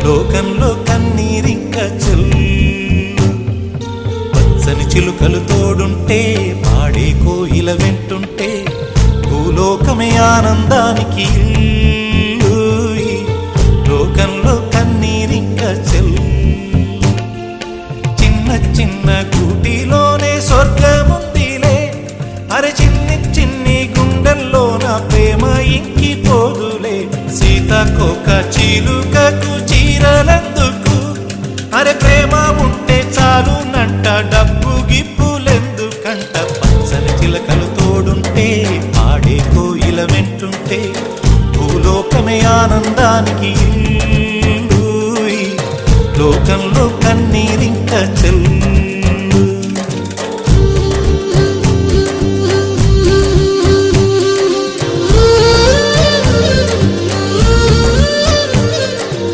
లోకంలో కన్నీరింక చెల్లు పచ్చని చిలుకలు తోడుంటే పాడే కోయిల వెంటుంటే భూలోకమే ఆనందానికి ఇల్లు లోకంలో కన్నీరింక చెల్లు చిన్న చిన్న గూటిలోనే స్వర్గముందిలే అరే చిన్ని చిన్ని గుండెల్లో నా ప్రేమ ఇంకిపోదులే సీతాకోక చిలుకకు చీరలందుకు అరే ప్రేమ ఉంటే చాలునంట డబ్బు గిప్పులెందుకంట పచ్చని చిలకలు తోడుంటే ఆడే కోయిల వెంటుంటే భూలోకమే ఆనందానికి ఇల్లు లోకంలో కన్నీరింక చెల్లు